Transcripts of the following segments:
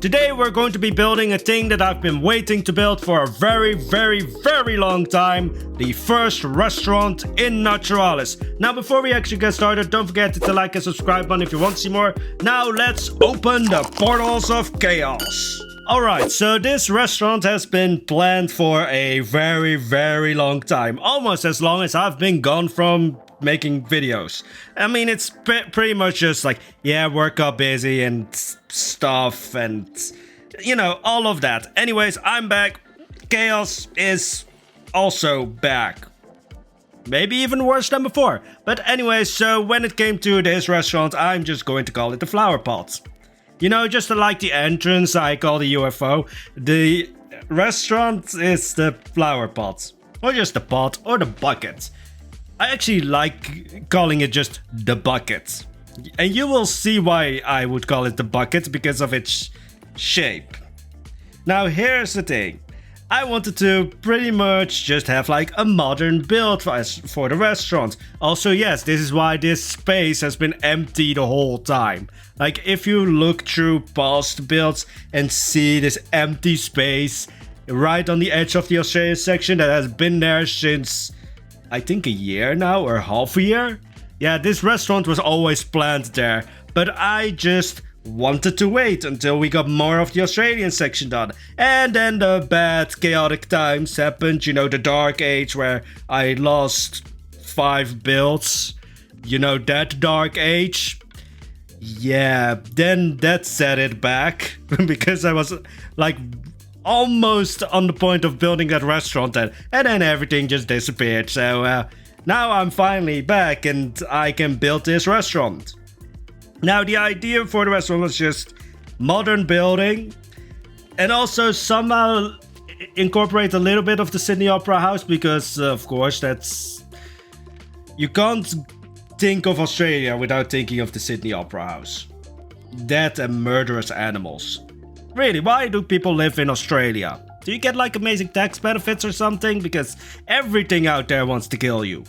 Today we're going to be building a thing that I've been waiting to build for a very long time. The first restaurant in Naturalis. Now before we actually get started, don't forget to hit the like and subscribe button if you want to see more. Now let's open the portals of chaos. Alright, so this restaurant has been planned for a very long time. Almost as long as I've been gone from making videos. I mean, it's pretty much just like, yeah, work got busy and stuff and, you know, all of that. Anyways, I'm back. Chaos is also back. Maybe even worse than before. But anyways, so when it came to this restaurant, I'm just going to call it the flower pot. You know, just like the entrance I call the UFO, the restaurant is the flower pot. Or just the pot or the bucket. I actually like calling it just the bucket. And you will see why I would call it the bucket, because of its shape. Now here's the thing. I wanted to pretty much just have like a modern build for the restaurant. Also, yes, this is why this space has been empty the whole time. Like, if you look through past builds and see this empty space right on the edge of the Australia section that has been there since, I think, a year now, or half a year? Yeah, this restaurant was always planned there, but I just wanted to wait until we got more of the Australian section done. And then the bad, chaotic times happened, you know, the dark age where I lost 5 builds. You know, that dark age. Yeah, then that set it back, because I was like almost on the point of building that restaurant, and then everything just disappeared. So now I'm finally back and I can build this restaurant. Now the idea for the restaurant was just modern building, and also somehow incorporate a little bit of the Sydney Opera House, because of course that's... You can't think of Australia without thinking of the Sydney Opera House. That and murderous animals. Really, why do people live in Australia? Do you get like amazing tax benefits or something? Because everything out there wants to kill you.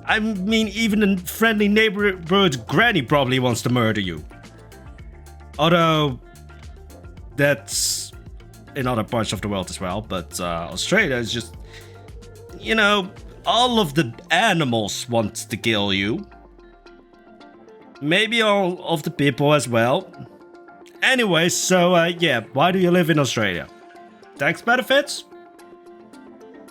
I mean, even a friendly neighborhood granny probably wants to murder you. Although, that's in other parts of the world as well. But Australia is just, you know, all of the animals want to kill you. Maybe all of the people as well. Anyway, so yeah, why do you live in Australia? Tax benefits?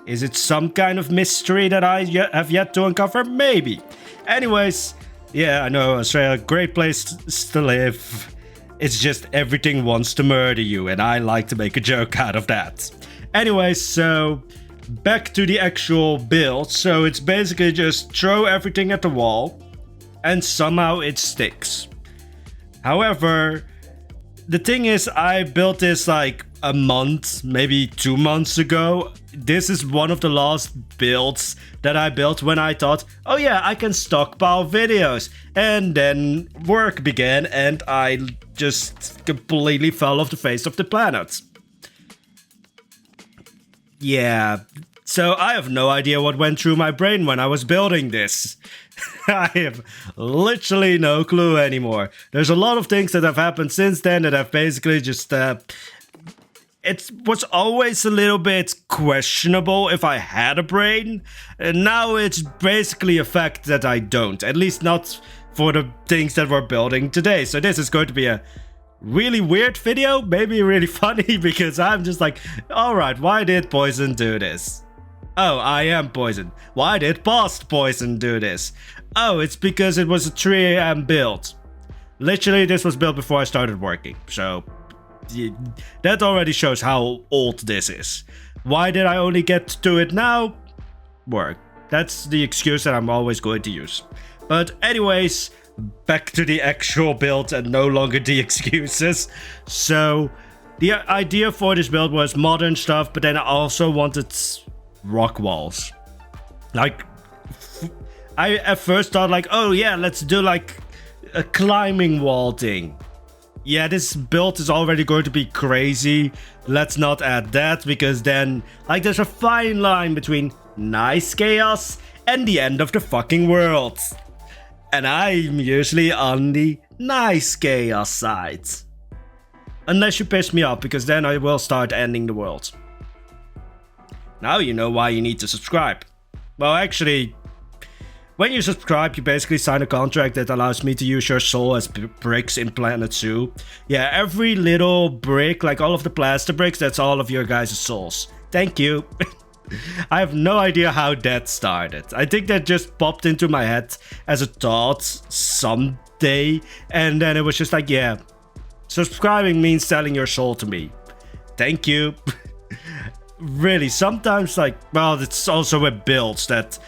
Is it some kind of mystery that I have yet to uncover? Maybe. Anyways, yeah, I know Australia, great place to live. It's just everything wants to murder you, and I like to make a joke out of that. Anyways, so back to the actual build. So it's basically just throw everything at the wall, and somehow it sticks. However, the thing is, I built this like a month, maybe 2 months ago. This is one of the last builds that I built when I thought, oh yeah, I can stockpile videos. And then work began and I just completely fell off the face of the planet. Yeah, so I have no idea what went through my brain when I was building this. I have literally no clue anymore. There's a lot of things that have happened since then that have basically just... It was always a little bit questionable if I had a brain. And now it's basically a fact that I don't. At least not for the things that we're building today. So this is going to be a really weird video. Maybe really funny, because I'm just like, alright, why did Poison do this? Oh, I am Poison. Why did past Poison do this? Oh, it's because it was a 3 AM build. Literally, this was built before I started working. So that already shows how old this is. Why did I only get to it now? Work. That's the excuse that I'm always going to use. But anyways, back to the actual build and no longer the excuses. So the idea for this build was modern stuff, but then I also wanted rock walls. Like, I at first thought like, oh yeah, let's do like a climbing wall thing. Yeah, this build is already going to be crazy. Let's not add that, because then, like, there's a fine line between nice chaos and the end of the fucking world. And I'm usually on the nice chaos side. Unless you piss me off, because then I will start ending the world. Now you know why you need to subscribe. Well, actually, when you subscribe, you basically sign a contract that allows me to use your soul as bricks in Planet Zoo. Yeah, every little brick, like all of the plaster bricks, that's all of your guys' souls. Thank you. I have no idea how that started. I think that just popped into my head as a thought someday, and then it was just like, yeah, subscribing means selling your soul to me. Thank you. Really, sometimes, like, well, it's also with builds that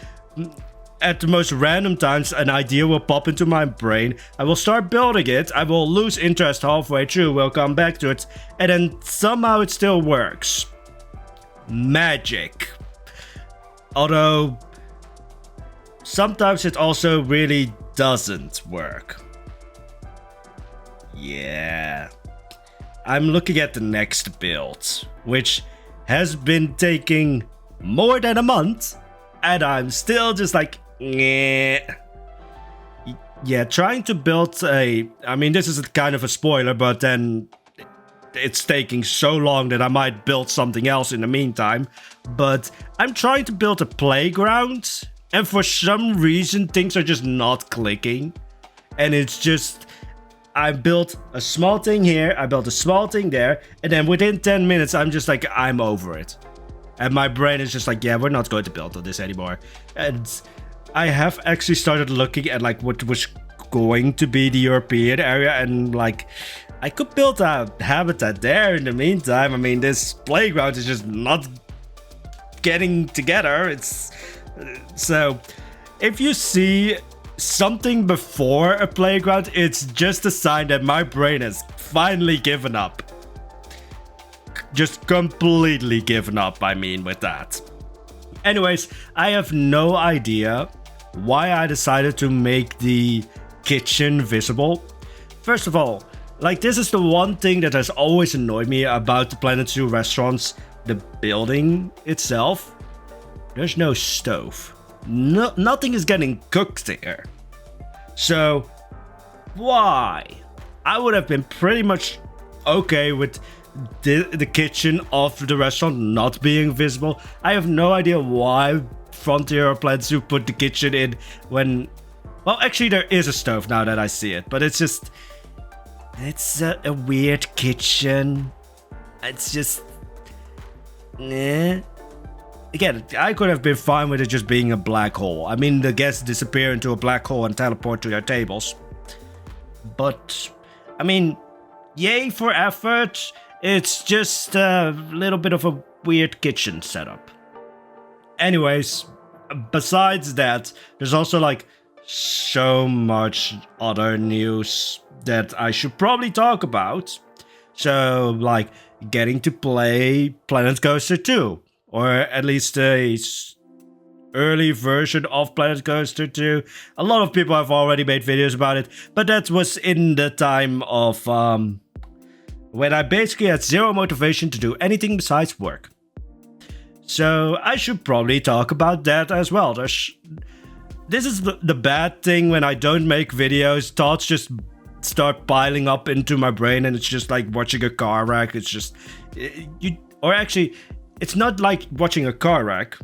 at the most random times an idea will pop into my brain. I will start building it, I will lose interest halfway through, we'll come back to it, and then somehow it still works. Magic. Although sometimes it also really doesn't work. Yeah. I'm looking at the next build, which has been taking more than a month, and I'm still just like, yeah, trying to build a, I mean, this is kind of a spoiler, but then it's taking so long that I might build something else in the meantime. But I'm trying to build a playground, and for some reason things are just not clicking. And it's just, I built a small thing here, I built a small thing there, and then within 10 minutes I'm just like, I'm over it. And my brain is just like, yeah, we're not going to build on this anymore. And I have actually started looking at like what was going to be the European area, and like, I could build a habitat there in the meantime. I mean, this playground is just not getting together. It's so if you see something before a playground, it's just a sign that my brain has finally given up. Just completely given up, I mean, with that. Anyways, I have no idea why I decided to make the kitchen visible. First of all, like, this is the one thing that has always annoyed me about the Planet Zoo restaurants, the building itself. There's no stove. Nothing is getting cooked there. So, why? I would have been pretty much okay with the kitchen of the restaurant not being visible. I have no idea why Frontier or Planet Zoo put the kitchen in when... Well, actually there is a stove now that I see it, but it's just... It's a weird kitchen. It's just... Again, I could have been fine with it just being a black hole. I mean, the guests disappear into a black hole and teleport to their tables. But, I mean, yay for effort. It's just a little bit of a weird kitchen setup. Anyways, besides that, there's also like so much other news that I should probably talk about. So, like, getting to play Planet Coaster 2. Or at least a early version of Planet Coaster 2. A lot of people have already made videos about it. But that was in the time of... when I basically had zero motivation to do anything besides work. So I should probably talk about that as well. This is the bad thing when I don't make videos. Thoughts just start piling up into my brain, and it's just like watching a car wreck. It's just... Or actually, it's not like watching a car wreck.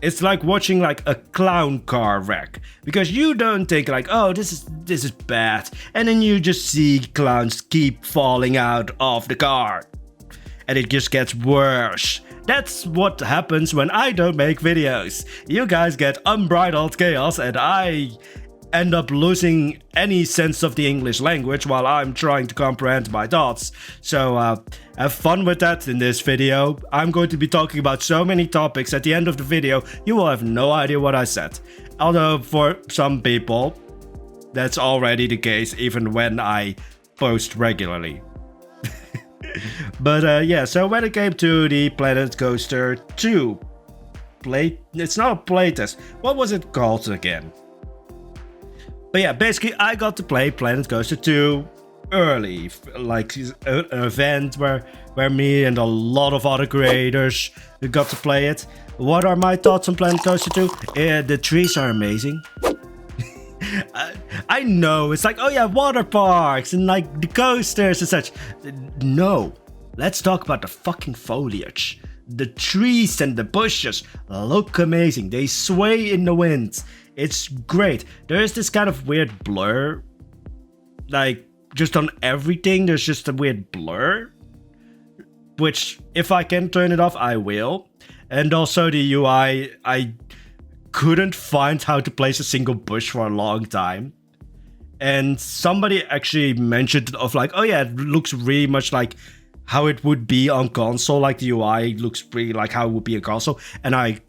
It's like watching like a clown car wreck. Because you don't think like, oh, this is bad. And then you just see clowns keep falling out of the car. And it just gets worse. That's what happens when I don't make videos. You guys get unbridled chaos, and I end up losing any sense of the English language while I'm trying to comprehend my thoughts. So have fun with that in this video. I'm going to be talking about so many topics. At the end of the video, you will have no idea what I said. Although for some people, that's already the case even when I post regularly. But yeah, so when it came to the Planet Coaster 2 it's not a playtest. What was it called again? But yeah, basically I got to play Planet Coaster 2 early, like an event where me and a lot of other creators got to play it. What are my thoughts on Planet Coaster 2? The trees are amazing. I know, it's like, oh yeah, water parks and like the coasters and such. No, let's talk about the fucking foliage. The trees and the bushes look amazing. They sway in the wind. It's great. There is this kind of weird blur. Like, just on everything, there's just a weird blur. Which, if I can turn it off, I will. And also the UI, I couldn't find how to place a single bush for a long time. And somebody actually mentioned of like, oh yeah, it looks really much like how it would be on console. Like the UI looks pretty like how it would be on console. And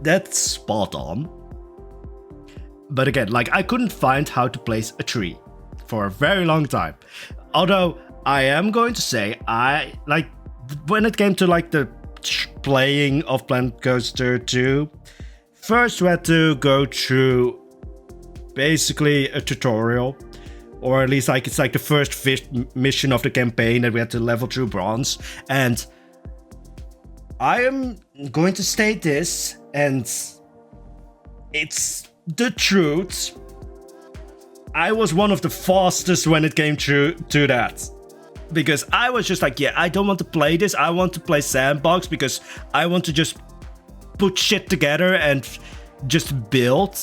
that's spot on. But again, like I couldn't find how to place a tree for a very long time. Although I am going to say, when it came to like the playing of Planet Coaster 2, first we had to go through basically a tutorial, or at least like it's like the first mission of the campaign that we had to level through bronze. And I am going to state this, and it's the truth. I was one of the fastest when it came to that. Because I was just like, yeah, I don't want to play this. I want to play Sandbox because I want to just put shit together and just build.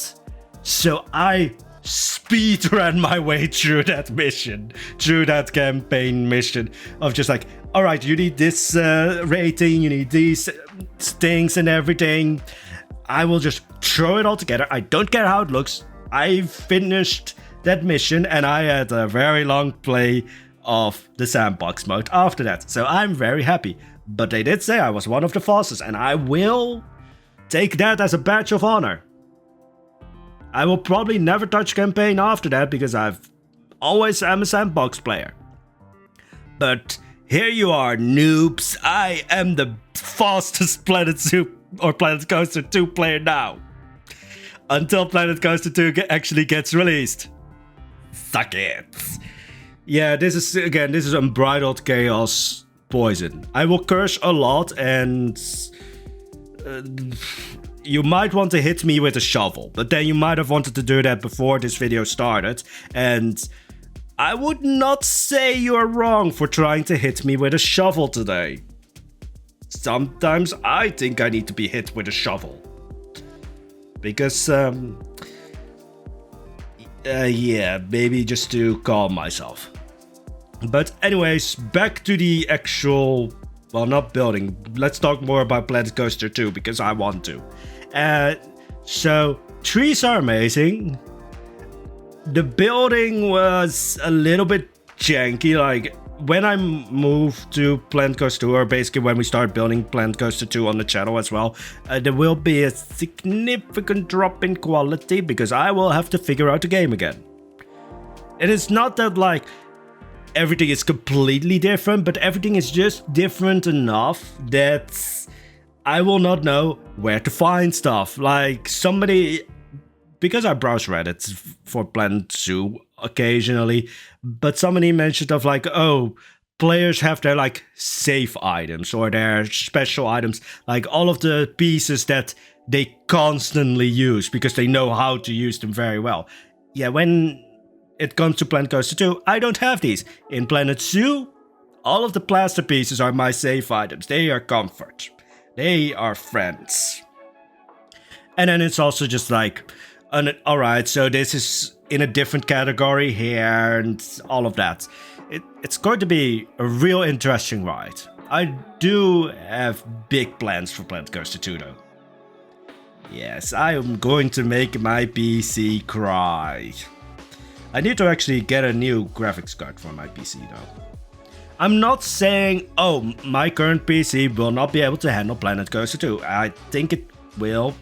So I speed ran my way through that mission, through that campaign mission of just like, all right, you need this rating, you need these things and everything. I will just throw it all together. I don't care how it looks. I finished that mission and I had a very long play of the Sandbox mode after that. So I'm very happy. But they did say I was one of the fastest, and I will take that as a badge of honor. I will probably never touch campaign after that because I've always am a Sandbox player. But here you are, noobs. I am the fastest Planet Coaster 2 player now. Until Planet Coaster 2 actually gets released. Suck it. Yeah, this is unbridled chaos poison. I will curse a lot, and you might want to hit me with a shovel, but then you might have wanted to do that before this video started, and I would not say you're wrong for trying to hit me with a shovel today. Sometimes I think I need to be hit with a shovel. Because, yeah, maybe just to calm myself. But anyways, back to the actual, well, not building. Let's talk more about Planet Coaster 2 because I want to. So, trees are amazing. The building was a little bit janky. Like, when I moved to Planet Coaster 2, or basically when we start building Planet Coaster 2 on the channel as well, there will be a significant drop in quality because I will have to figure out the game again. It is not that, like, everything is completely different, but everything is just different enough that I will not know where to find stuff. Like somebody, because I browse Reddit for Planet Zoo occasionally, but somebody mentioned of like, oh, players have their like save items or their special items, like all of the pieces that they constantly use because they know how to use them very well. Yeah, when it comes to Planet Coaster 2, I don't have these. In Planet Zoo, all of the plaster pieces are my save items. They are comfort. They are friends. And then it's also just like, alright, so this is in a different category here and all of that. It's going to be a real interesting ride. I do have big plans for Planet Coaster 2 though. Yes, I am going to make my PC cry. I need to actually get a new graphics card for my PC though. I'm not saying, oh, my current PC will not be able to handle Planet Coaster 2. I think it will.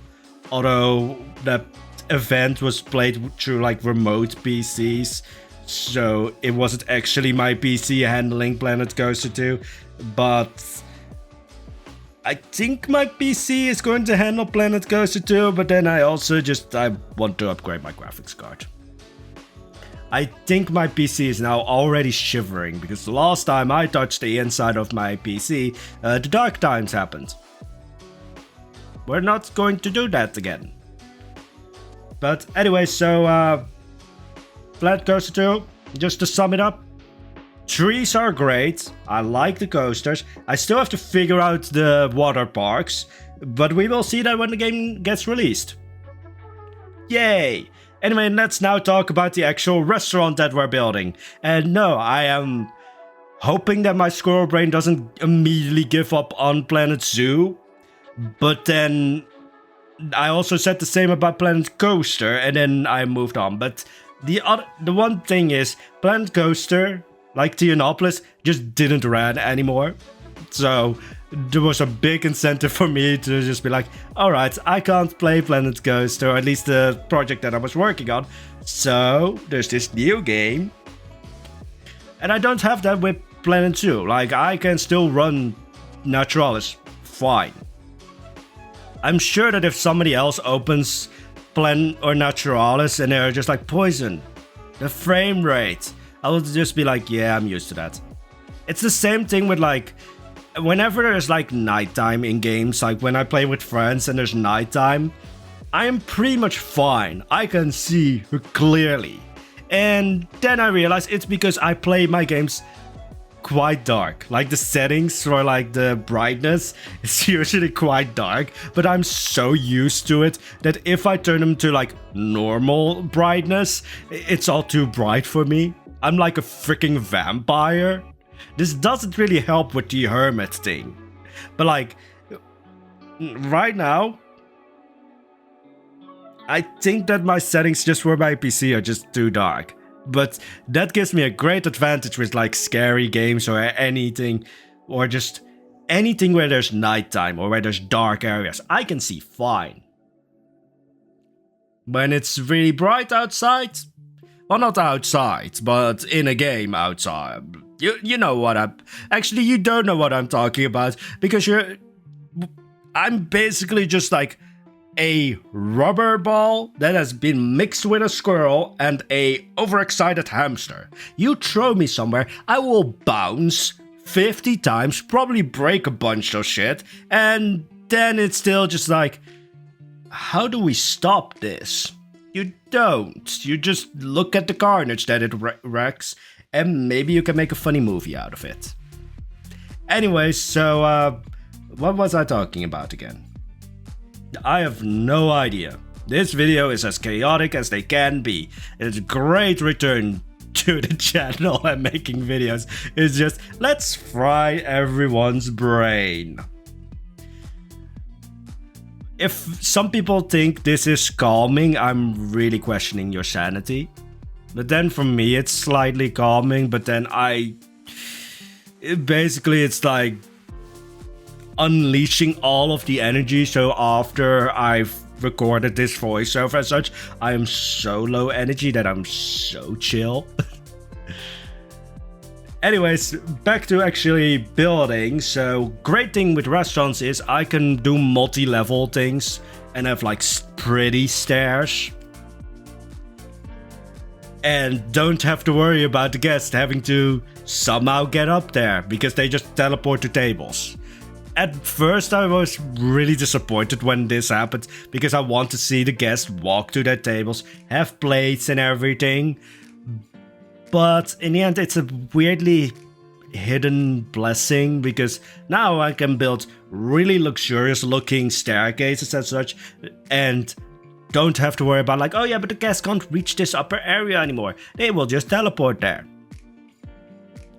Although that event was played through like remote PCs. So it wasn't actually my PC handling Planet Coaster 2. But I think my PC is going to handle Planet Coaster 2. But then I want to upgrade my graphics card. I think my PC is now already shivering because the last time I touched the inside of my PC, the dark times happened. We're not going to do that again. But anyway, so Plant Coaster 2, just to sum it up. Trees are great. I like the coasters. I still have to figure out the water parks, but we will see that when the game gets released. Yay! Anyway, let's now talk about the actual restaurant that we're building. And no, I am hoping that my squirrel brain doesn't immediately give up on Planet Zoo. But then I also said the same about Planet Coaster, and then I moved on. But the one thing is, Planet Coaster, like Tianopolis, just didn't run anymore. So there was a big incentive for me to just be like, alright, I can't play Planet Coaster, or at least the project that I was working on. So there's this new game. And I don't have that with Planet Zoo. Like, I can still run Naturalis fine. I'm sure that if somebody else opens Planet or Naturalis and they're just like, Poison, the frame rate, I will just be like, yeah, I'm used to that. It's the same thing with like, whenever there's like nighttime in games, like when I play with friends and there's nighttime, I am pretty much fine. I can see clearly. And then I realize it's because I play my games quite dark. Like the settings for like the brightness is usually quite dark, but I'm so used to it that if I turn them to like normal brightness, it's all too bright for me. I'm like a freaking vampire. This doesn't really help with the hermit thing. But like, right now, I think that my settings just for my PC are just too dark. But that gives me a great advantage with like scary games or anything, or just anything where there's nighttime or where there's dark areas. I can see fine. When it's really bright outside, well, not outside, but in a game outside. You know what I'm... Actually, you don't know what I'm talking about, because I'm basically just like a rubber ball that has been mixed with a squirrel and a overexcited hamster. You throw me somewhere, I will bounce 50 times, probably break a bunch of shit, and then it's still just like, how do we stop this? You don't. You just look at the carnage that it wrecks, and maybe you can make a funny movie out of it. Anyway, so what was I talking about again? I have no idea. This video is as chaotic as they can be. It's a great return to the channel and making videos. It's just, let's fry everyone's brain. If some people think this is calming, I'm really questioning your sanity. But then for me, it's slightly calming, but then basically it's like unleashing all of the energy. So after I've recorded this voiceover and such, I am so low energy that I'm so chill. Anyways, back to actually building. So great thing with restaurants is I can do multi-level things and have like pretty stairs. And don't have to worry about the guests having to somehow get up there because they just teleport to tables. At first I was really disappointed when this happened because I want to see the guests walk to their tables, have plates and everything. But in the end it's a weirdly hidden blessing because now I can build really luxurious looking staircases and such and don't have to worry about like, oh yeah, but the guests can't reach this upper area anymore. They will just teleport there.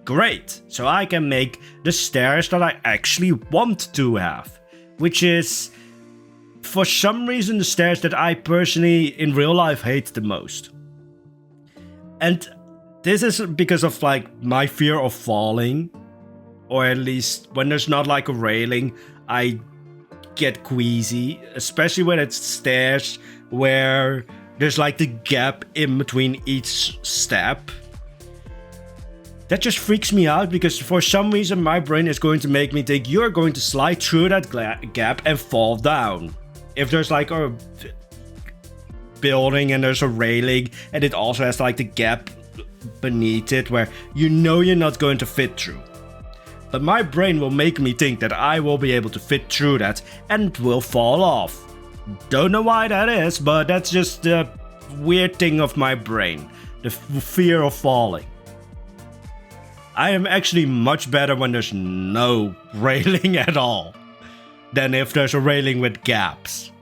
Great, so I can make the stairs that I actually want to have, which is, for some reason, the stairs that I personally, in real life, hate the most. And this is because of, like, my fear of falling, or at least when there's not, like, a railing, I get queasy, especially when it's stairs where there's, like, the gap in between each step. That just freaks me out because for some reason my brain is going to make me think you're going to slide through that gap and fall down. If there's like a building and there's a railing and it also has like the gap beneath it where you know you're not going to fit through. But my brain will make me think that I will be able to fit through that and will fall off. Don't know why that is, but that's just the weird thing of my brain. The fear of falling. I am actually much better when there's no railing at all than if there's a railing with gaps.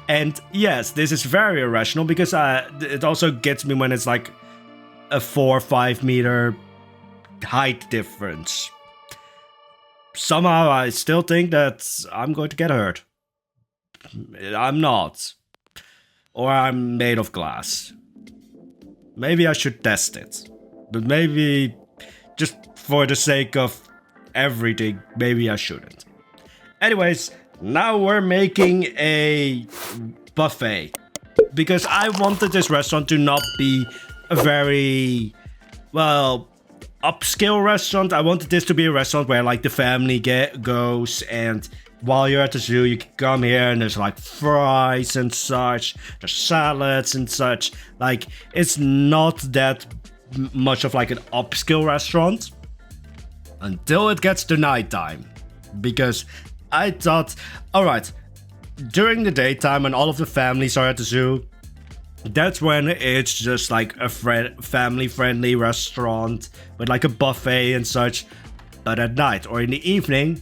And yes, this is very irrational because it also gets me when it's like a 4 or 5 meter height difference. Somehow I still think that I'm going to get hurt. I'm not. Or I'm made of glass. Maybe I should test it. But maybe, just for the sake of everything, maybe I shouldn't. Anyways, now we're making a buffet. Because I wanted this restaurant to not be a very, well, upscale restaurant. I wanted this to be a restaurant where like the family goes, and while you're at the zoo you can come here and there's like fries and such, there's salads and such. Like, it's not that much of like an upscale restaurant until it gets to nighttime, because I thought, alright, during the daytime when all of the families are at the zoo, that's when it's just like a family-friendly restaurant with like a buffet and such. But at night or in the evening,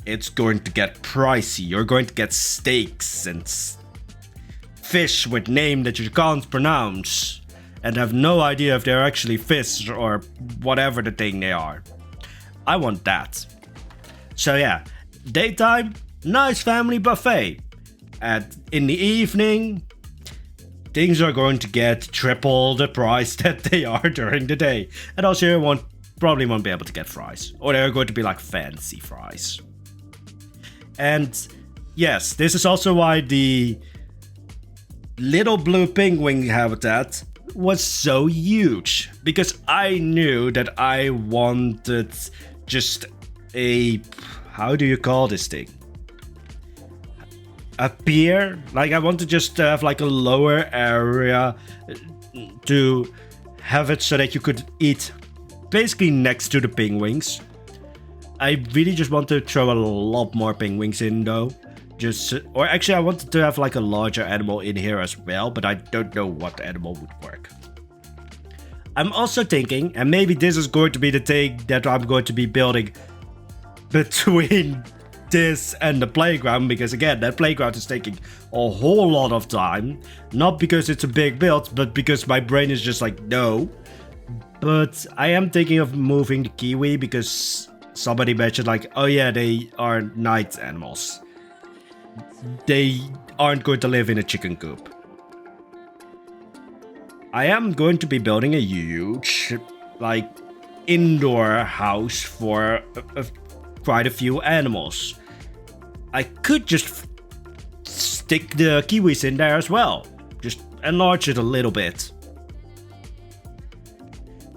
it's going to get pricey. You're going to get steaks and fish with names that you can't pronounce and have no idea if they're actually fish or whatever the thing they are. I want that. So yeah, daytime, nice family buffet. And in the evening, things are going to get triple the price that they are during the day. And also you probably won't be able to get fries. Or they're going to be like fancy fries. And yes, this is also why the little blue penguin habitat was so huge. Because I knew that I wanted just a... how do you call this thing? A pier? Like, I want to just have like a lower area to have it so that you could eat basically next to the penguins. I really just want to throw a lot more penguins in though. Or actually I wanted to have like a larger animal in here as well, but I don't know what animal would work. I'm also thinking, and maybe this is going to be the thing that I'm going to be building between this and the playground, because again, that playground is taking a whole lot of time. Not because it's a big build, but because my brain is just like, no. But I am thinking of moving the kiwi because somebody mentioned like, oh yeah, they are night animals. They aren't going to live in a chicken coop. I am going to be building a huge, like, indoor house for quite a few animals. I could just stick the kiwis in there as well. Just enlarge it a little bit.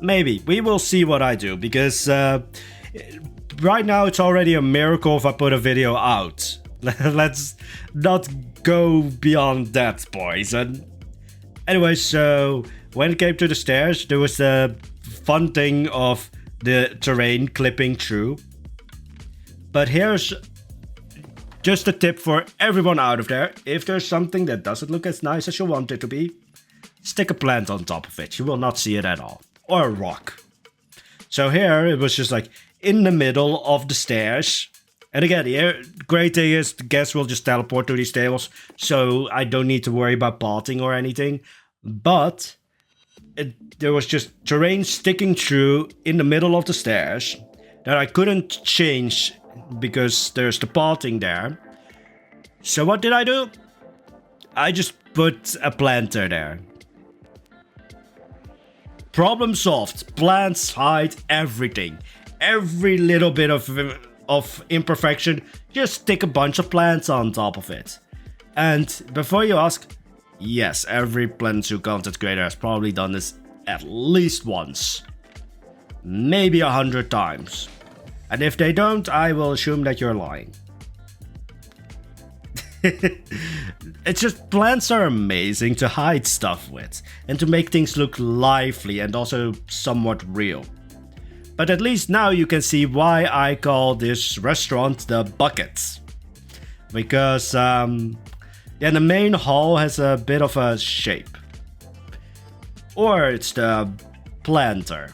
Maybe. We will see what I do, because right now it's already a miracle if I put a video out. Let's not go beyond that, boys. And anyway, so when it came to the stairs, there was the fun thing of the terrain clipping through. But here's just a tip for everyone out of there. If there's something that doesn't look as nice as you want it to be, stick a plant on top of it. You will not see it at all. Or a rock. So here it was just like in the middle of the stairs. And again, the great thing is the guests will just teleport to these tables. So I don't need to worry about potting or anything. But there was just terrain sticking through in the middle of the stairs that I couldn't change because there's the potting there. So what did I do? I just put a planter there. Problem solved. Plants hide everything. Every little bit of imperfection, just stick a bunch of plants on top of it. And before you ask, yes, every Planet Zoo content creator has probably done this at least once. Maybe 100 times. And if they don't, I will assume that you're lying. It's just, plants are amazing to hide stuff with and to make things look lively and also somewhat real. But at least now you can see why I call this restaurant the Bucket. because yeah, the main hall has a bit of a shape, or it's the planter.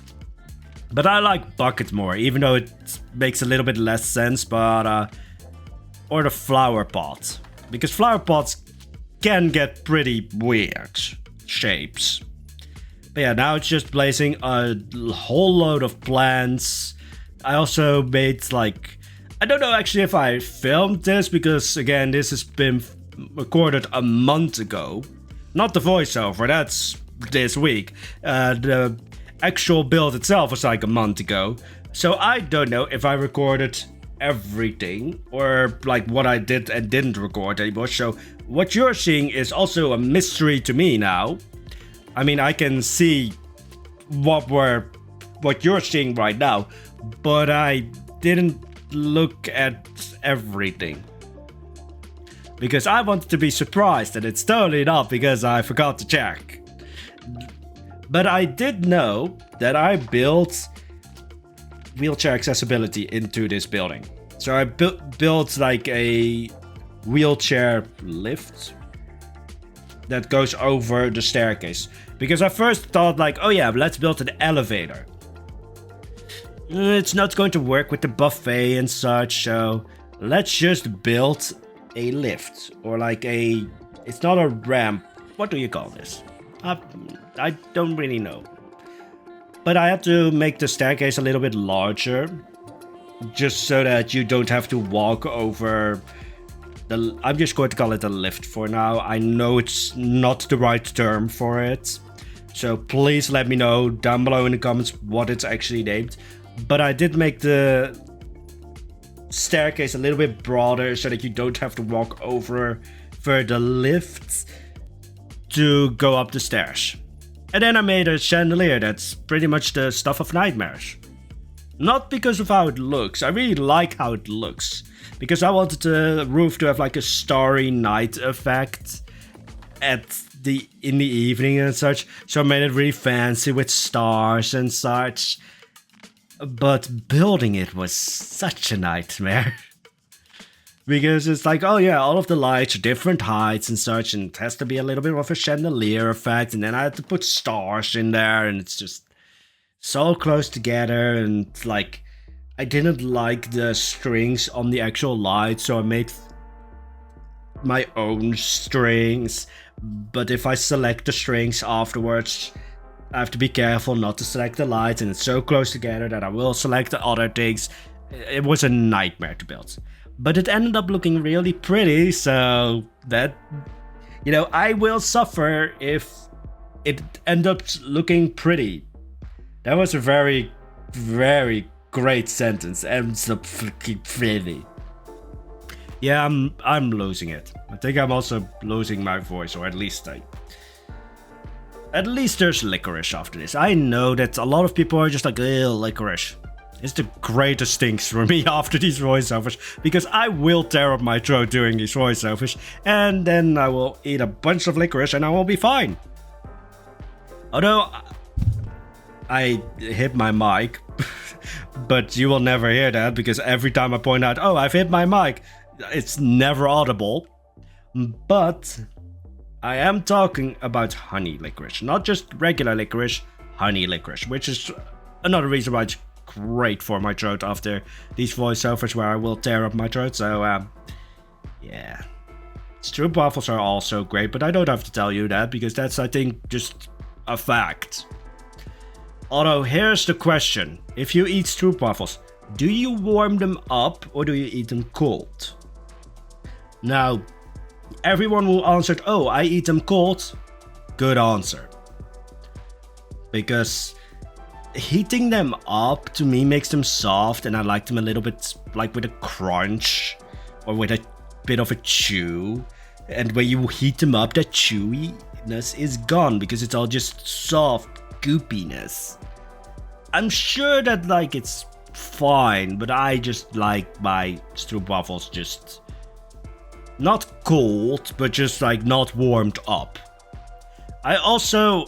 But I like bucket more, even though it makes a little bit less sense. But or the flower pot, because flower pots can get pretty weird shapes. But yeah, now it's just placing a whole load of plants. I also made like, I don't know actually if I filmed this, because again, this has been recorded a month ago. Not the voiceover, that's this week. The actual build itself was like a month ago. So I don't know if I recorded everything or like what I did and didn't record anymore. So what you're seeing is also a mystery to me now. I mean, I can see what you're seeing right now, but I didn't look at everything because I wanted to be surprised, and it's totally not because I forgot to check. But I did know that I built wheelchair accessibility into this building. So I built like a wheelchair lift that goes over the staircase. Because I first thought like, oh yeah, let's build an elevator. It's not going to work with the buffet and such, so let's just build a lift. Or like it's not a ramp. What do you call this? I don't really know. But I had to make the staircase a little bit larger, just so that you don't have to walk over the... I'm just going to call it a lift for now. I know it's not the right term for it, so please let me know down below in the comments what it's actually named. But I did make the staircase a little bit broader so that you don't have to walk over for the lift to go up the stairs. And then I made a chandelier that's pretty much the stuff of nightmares. Not because of how it looks, I really like how it looks. Because I wanted the roof to have like a starry night effect in the evening and such. So I made it really fancy with stars and such. But building it was such a nightmare. Because it's like, oh yeah, all of the lights are different heights and such, and it has to be a little bit of a chandelier effect, and then I had to put stars in there, and it's just so close together, and like, I didn't like the strings on the actual light, so I made my own strings, but if I select the strings afterwards, I have to be careful not to select the lights, and it's so close together that I will select the other things. It was a nightmare to build. But it ended up looking really pretty, so that, you know, I will suffer if it ends up looking pretty. That was a very, very great sentence. And so freaking pretty. Yeah, I'm losing it. I think I'm also losing my voice, or at least there's licorice after this. I know that a lot of people are just like, ew, licorice. It's the greatest things for me after these voiceovers, because I will tear up my throat doing these voiceovers, and then I will eat a bunch of licorice and I will be fine. Although I hit my mic, but you will never hear that, because every time I point out, oh, I've hit my mic, it's never audible. But I am talking about honey licorice, not just regular licorice, honey licorice, which is another reason why it's great for my throat after these voiceovers where I will tear up my throat. So yeah, stroopwafels are also great, but I don't have to tell you that, because that's, I think, just a fact. Although here's the question: if you eat stroopwafels, do you warm them up or do you eat them cold? Now, everyone who answered, oh, I eat them cold, good answer, because heating them up to me makes them soft, and I like them a little bit like with a crunch or with a bit of a chew. And when you heat them up, that chewiness is gone because it's all just soft goopiness. I'm sure that like it's fine, but I just like my stroopwafels just not cold, but just like not warmed up. I also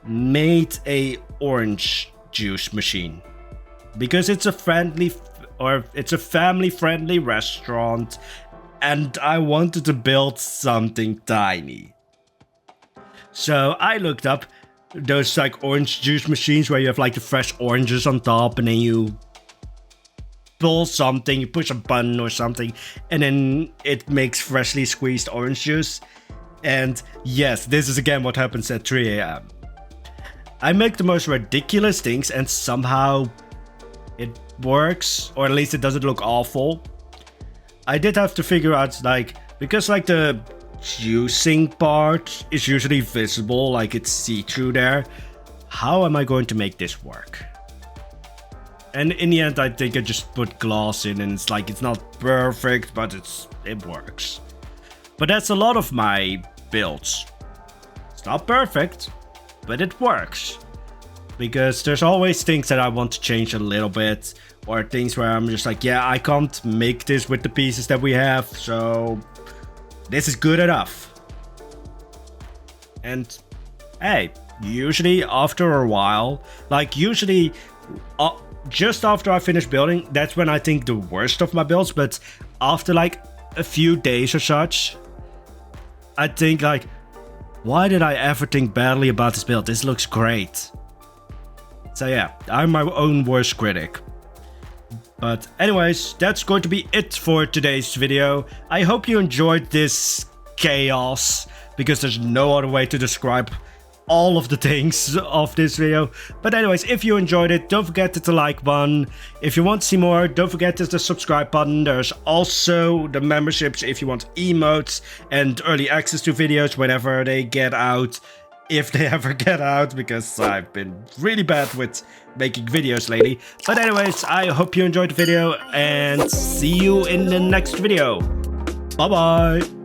made a orange juice machine because it's a family friendly restaurant, and I wanted to build something tiny. So I looked up those like orange juice machines where you have like the fresh oranges on top, and then you pull something, you push a button or something, and then it makes freshly squeezed orange juice. And yes, this is again what happens at 3 AM. I make the most ridiculous things and somehow it works, or at least it doesn't look awful. I did have to figure out, like, because like the juicing part is usually visible, like it's see-through there, how am I going to make this work? And in the end, I think I just put glass in, and it's like, it's not perfect, but it works. But that's a lot of my builds. It's not perfect, but it works. Because there's always things that I want to change a little bit, or things where I'm just like, yeah, I can't make this with the pieces that we have, so this is good enough. And hey, usually after a while, like usually just after I finish building, that's when I think the worst of my builds, but after like a few days or such, I think like, why did I ever think badly about this build? This looks great. So yeah, I'm my own worst critic. But anyways, that's going to be it for today's video. I hope you enjoyed this chaos, because there's no other way to describe all of the things of this video. But anyways, if you enjoyed it, don't forget to hit the like button. If you want to see more, don't forget there's the subscribe button. There's also the memberships if you want emotes and early access to videos whenever they get out. If they ever get out, because I've been really bad with making videos lately. But anyways, I hope you enjoyed the video, and see you in the next video. Bye bye.